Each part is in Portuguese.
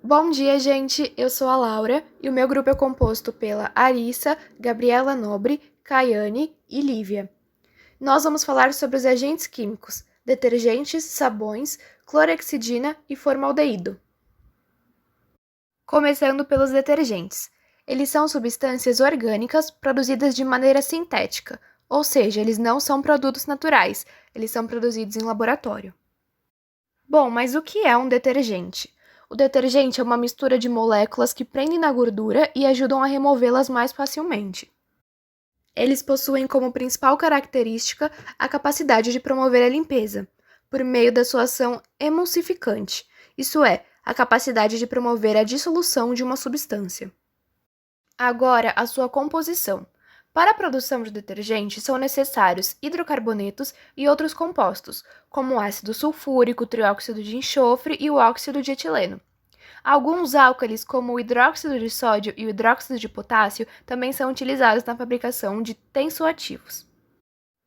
Bom dia, gente! Eu sou a Laura e o meu grupo é composto pela Arissa, Gabriela Nobre, Caiane e Lívia. Nós vamos falar sobre os agentes químicos, detergentes, sabões, clorexidina e formaldeído. Começando pelos detergentes. Eles são substâncias orgânicas produzidas de maneira sintética, ou seja, eles não são produtos naturais, eles são produzidos em laboratório. Bom, mas o que é um detergente? O detergente é uma mistura de moléculas que prendem na gordura e ajudam a removê-las mais facilmente. Eles possuem como principal característica a capacidade de promover a limpeza, por meio da sua ação emulsificante, isso é, a capacidade de promover a dissolução de uma substância. Agora, a sua composição. Para a produção de detergente, são necessários hidrocarbonetos e outros compostos, como o ácido sulfúrico, o trióxido de enxofre e o óxido de etileno. Alguns álcalis, como o hidróxido de sódio e o hidróxido de potássio, também são utilizados na fabricação de tensoativos.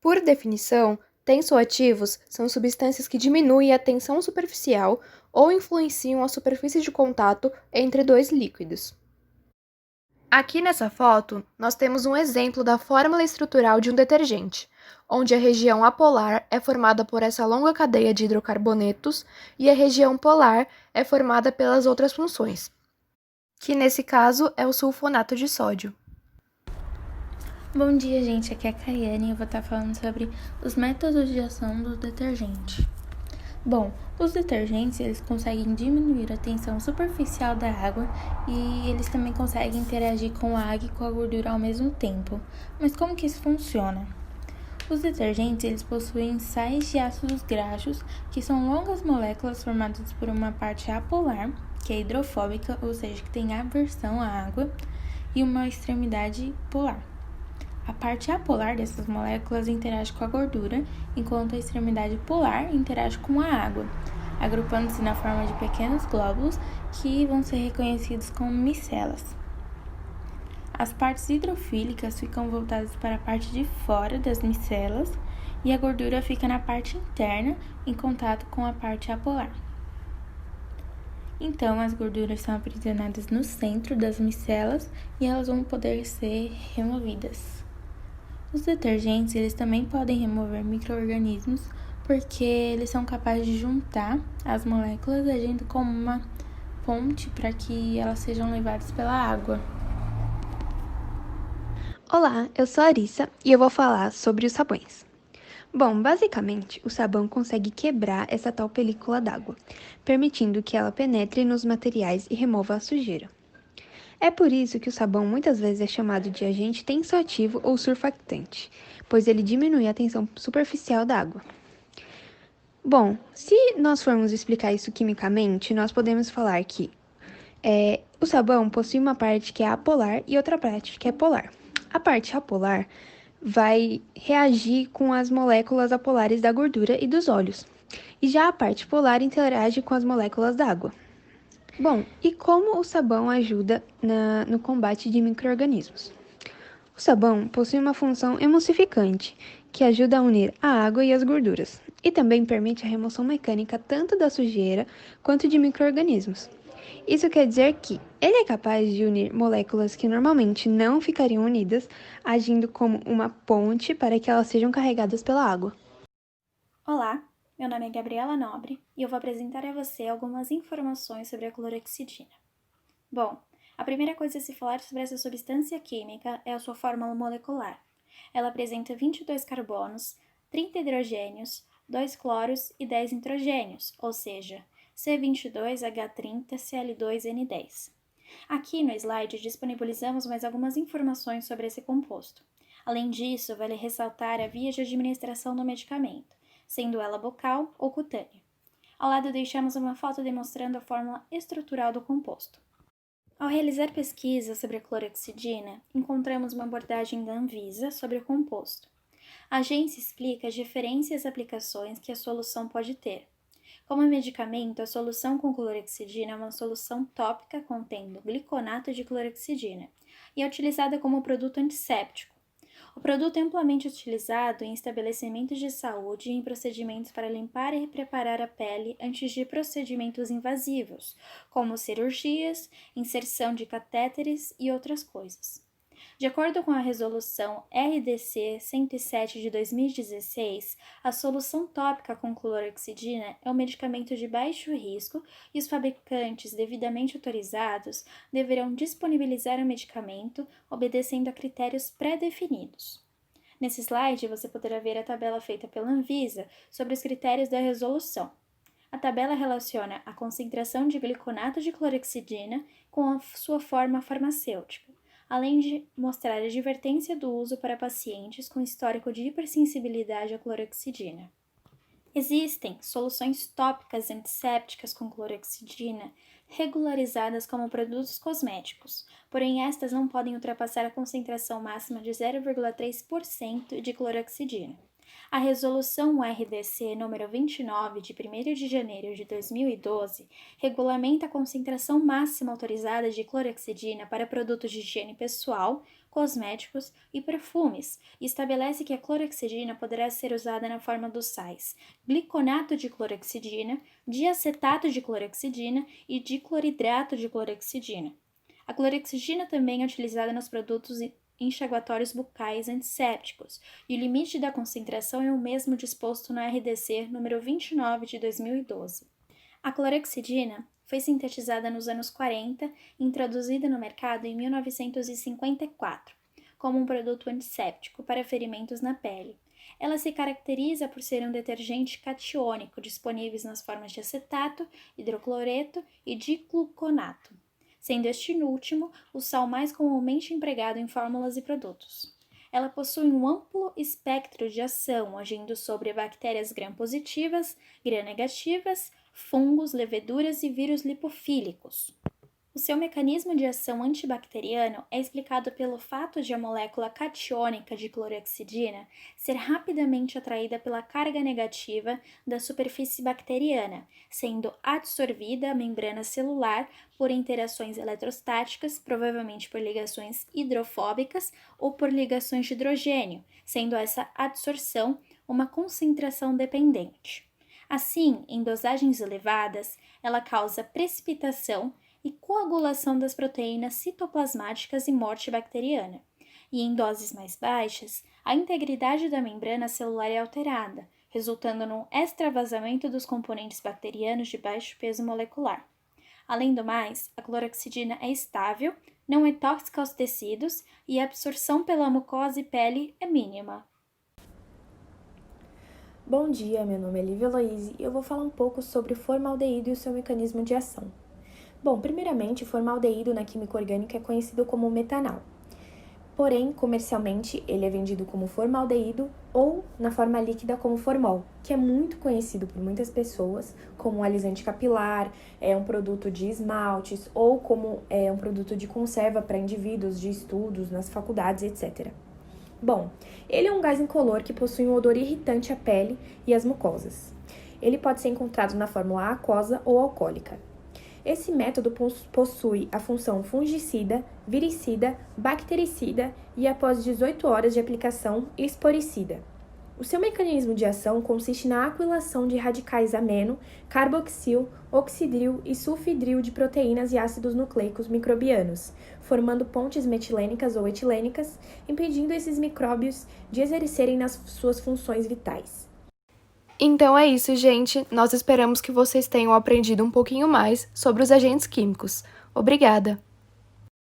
Por definição, tensoativos são substâncias que diminuem a tensão superficial ou influenciam a superfície de contato entre dois líquidos. Aqui nessa foto, nós temos um exemplo da fórmula estrutural de um detergente, onde a região apolar é formada por essa longa cadeia de hidrocarbonetos e a região polar é formada pelas outras funções, que nesse caso é o sulfonato de sódio. Bom dia, gente. Aqui é a Caiane e eu vou estar falando sobre os métodos de ação do detergente. Bom, os detergentes, eles conseguem diminuir a tensão superficial da água e eles também conseguem interagir com a água e com a gordura ao mesmo tempo. Mas como que isso funciona? Os detergentes, eles possuem sais de ácidos graxos, que são longas moléculas formadas por uma parte apolar, que é hidrofóbica, ou seja, que tem aversão à água, e uma extremidade polar. A parte apolar dessas moléculas interage com a gordura, enquanto a extremidade polar interage com a água, agrupando-se na forma de pequenos glóbulos que vão ser reconhecidos como micelas. As partes hidrofílicas ficam voltadas para a parte de fora das micelas e a gordura fica na parte interna, em contato com a parte apolar. Então, as gorduras são aprisionadas no centro das micelas e elas vão poder ser removidas. Os detergentes, eles também podem remover micro-organismos porque eles são capazes de juntar as moléculas agindo como uma ponte para que elas sejam levadas pela água. Olá, eu sou a Arissa e eu vou falar sobre os sabões. Bom, basicamente, o sabão consegue quebrar essa tal película d'água, permitindo que ela penetre nos materiais e remova a sujeira. É por isso que o sabão muitas vezes é chamado de agente tensoativo ou surfactante, pois ele diminui a tensão superficial da água. Bom, se nós formos explicar isso quimicamente, nós podemos falar que o sabão possui uma parte que é apolar e outra parte que é polar. A parte apolar vai reagir com as moléculas apolares da gordura e dos óleos, e já a parte polar interage com as moléculas da água. Bom, e como o sabão ajuda no combate de micro-organismos? O sabão possui uma função emulsificante, que ajuda a unir a água e as gorduras, e também permite a remoção mecânica tanto da sujeira quanto de micro-organismos. Isso quer dizer que ele é capaz de unir moléculas que normalmente não ficariam unidas, agindo como uma ponte para que elas sejam carregadas pela água. Olá, meu nome é Gabriela Nobre e eu vou apresentar a você algumas informações sobre a clorexidina. Bom, a primeira coisa a se falar sobre essa substância química é a sua fórmula molecular. Ela apresenta 22 carbonos, 30 hidrogênios, 2 cloros e 10 nitrogênios, ou seja, C22H30Cl2N10. Aqui no slide disponibilizamos mais algumas informações sobre esse composto. Além disso, vale ressaltar a via de administração do medicamento, sendo ela bucal ou cutânea. Ao lado deixamos uma foto demonstrando a fórmula estrutural do composto. Ao realizar pesquisas sobre a clorexidina, encontramos uma abordagem da Anvisa sobre o composto. A agência explica as diferentes aplicações que a solução pode ter. Como medicamento, a solução com clorexidina é uma solução tópica contendo gliconato de clorexidina e é utilizada como produto antisséptico. O produto é amplamente utilizado em estabelecimentos de saúde e em procedimentos para limpar e preparar a pele antes de procedimentos invasivos, como cirurgias, inserção de catéteres e outras coisas. De acordo com a Resolução RDC 107 de 2016, a solução tópica com clorexidina é um medicamento de baixo risco e os fabricantes devidamente autorizados deverão disponibilizar o medicamento obedecendo a critérios pré-definidos. Nesse slide, você poderá ver a tabela feita pela Anvisa sobre os critérios da resolução. A tabela relaciona a concentração de gliconato de clorexidina com a sua forma farmacêutica, além de mostrar a advertência do uso para pacientes com histórico de hipersensibilidade à clorexidina. Existem soluções tópicas antissépticas com clorexidina regularizadas como produtos cosméticos, porém estas não podem ultrapassar a concentração máxima de 0,3% de clorexidina. A Resolução RDC número 29, de 1º de janeiro de 2012, regulamenta a concentração máxima autorizada de clorexidina para produtos de higiene pessoal, cosméticos e perfumes, e estabelece que a clorexidina poderá ser usada na forma dos sais gliconato de clorexidina, diacetato de clorexidina e dicloridrato de clorexidina. A clorexidina também é utilizada nos produtos enxaguatórios bucais antissépticos, e o limite da concentração é o mesmo disposto no RDC número 29 de 2012. A clorexidina foi sintetizada nos anos 40 e introduzida no mercado em 1954, como um produto antisséptico para ferimentos na pele. Ela se caracteriza por ser um detergente catiônico disponível nas formas de acetato, hidrocloreto e dicloronato, sendo este último o sal mais comumente empregado em fórmulas e produtos. Ela possui um amplo espectro de ação, agindo sobre bactérias gram-positivas, gram-negativas, fungos, leveduras e vírus lipofílicos. O seu mecanismo de ação antibacteriano é explicado pelo fato de a molécula catiônica de clorexidina ser rapidamente atraída pela carga negativa da superfície bacteriana, sendo adsorvida à membrana celular por interações eletrostáticas, provavelmente por ligações hidrofóbicas ou por ligações de hidrogênio, sendo essa adsorção uma concentração dependente. Assim, em dosagens elevadas, ela causa precipitação e coagulação das proteínas citoplasmáticas e morte bacteriana. E em doses mais baixas, a integridade da membrana celular é alterada, resultando no extravasamento dos componentes bacterianos de baixo peso molecular. Além do mais, a clorexidina é estável, não é tóxica aos tecidos e a absorção pela mucosa e pele é mínima. Bom dia, meu nome é Lívia Aloise e eu vou falar um pouco sobre o formaldeído e o seu mecanismo de ação. Bom, primeiramente, o formaldeído na química orgânica é conhecido como metanal. Porém, comercialmente, ele é vendido como formaldeído ou na forma líquida como formol, que é muito conhecido por muitas pessoas como um alisante capilar, é um produto de esmaltes ou como um produto de conserva para indivíduos de estudos nas faculdades, etc. Bom, ele é um gás incolor que possui um odor irritante à pele e às mucosas. Ele pode ser encontrado na fórmula aquosa ou alcoólica. Esse método possui a função fungicida, viricida, bactericida e, após 18 horas de aplicação, esporicida. O seu mecanismo de ação consiste na aquilação de radicais ameno, carboxil, oxidril e sulfidril de proteínas e ácidos nucleicos microbianos, formando pontes metilênicas ou etilênicas, impedindo esses micróbios de exercerem nas suas funções vitais. Então é isso, gente. Nós esperamos que vocês tenham aprendido um pouquinho mais sobre os agentes químicos. Obrigada!